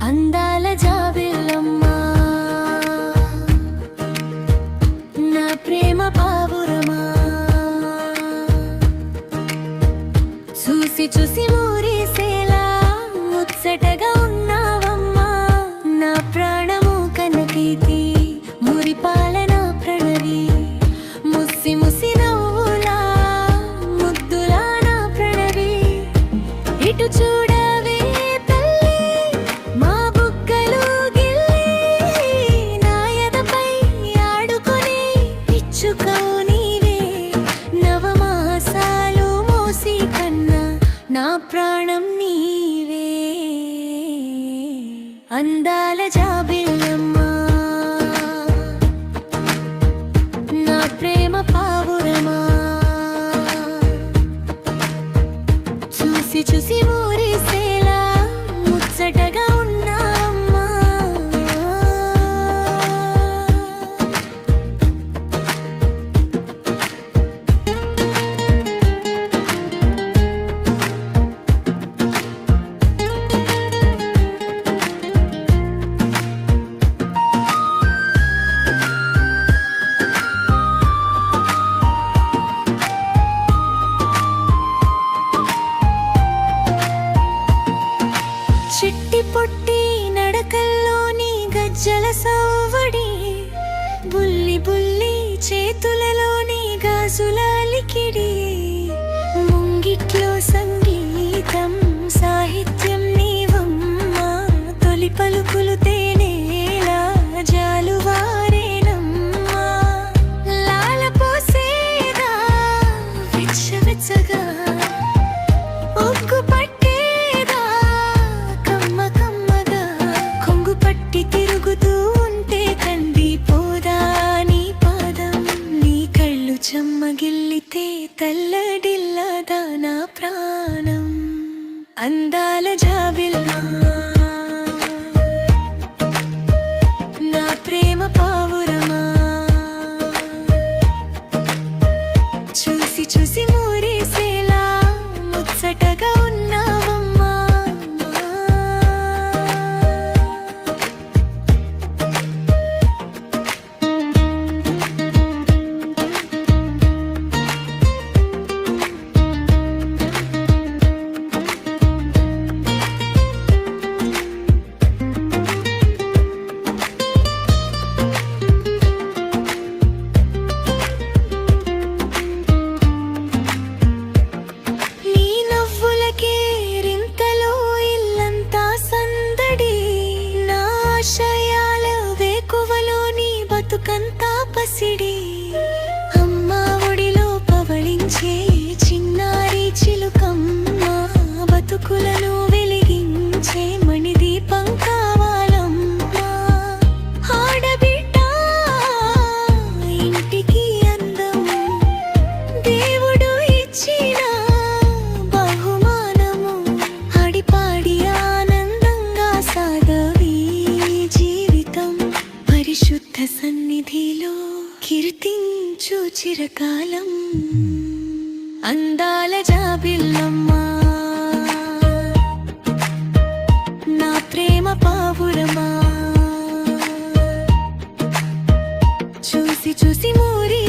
అందాల జాబిల్లమ్మా నా ప్రేమ పావురమా చూసి చూసి మురిసేలా ముచ్చటగా ఉన్నావమ్మా నా ప్రాణము కనకీతి మురిపాల నా ప్రణవి ముసి ముసి నవ్వులా ముద్దులా నా ప్రణవి ఇటు చూడవే తల్లి మా బుగ్గలు గిల్లి నా ఎదపై ఆడుకొని ఇచ్చుకో నీవే నవమాసాలు మోసి కన్నా నా ప్రాణం నీవే అందాల జాబిల్లమ్మా నా ప్రేమ పావురమా చూసి చూసి మురిసేలా ముచ్చటగా ఉన్నామ్మా చిట్టి పొట్టి నడకల్లోని గజ్జల సవ్వడి బుల్లి బుల్లి చేతులలోని గాజుల లికిడి ముంగిట్లో సంగీతం సాహిత్యం నీవమ్మా తొలి పలుకులు తేనేలా జాలువారేనమ్మా లాల పోసేదా విచ్చవిచ్చగా ఒగ్గు పట్టేదా కమ్మ కమ్మగా కొంగు పట్టి తిరుగుతూ ఉంటే కందిపోదా నీ పాదం నీ కళ్ళు చెమ్మగిల్లితే తల్లడిల్లదా నా ప్రాణం అందాల జాబిల్లమ్మా నా ప్రేమ పావురమా చూసి చూసి మురిసేలా ముచ్చటగా ఉన్నావమ్మా నీ నవ్వులకే రింతలో ఇల్లంతా సందడి నా ఆశయాల వేకువలో నీ బతుకంతా పసిడి అమ్మా ఒడిలో పవళించే చిన్నారి చిలుకమ్మ బతుకులను వెలిగించే మణిదీపం కావాలమ్మా ఆడబిడ్డ ఇంటికి అందం దేవుడు ఇచ్చిన బహుమానము ఆడిపాడి ఆనందంగా సాగవి జీవితం పరిశుద్ధ సన్నిధిలో కీర్తించు చిరకాలం అందాల జాబిల్లమ్మా నా ప్రేమ పావురమా చూసి చూసి మురి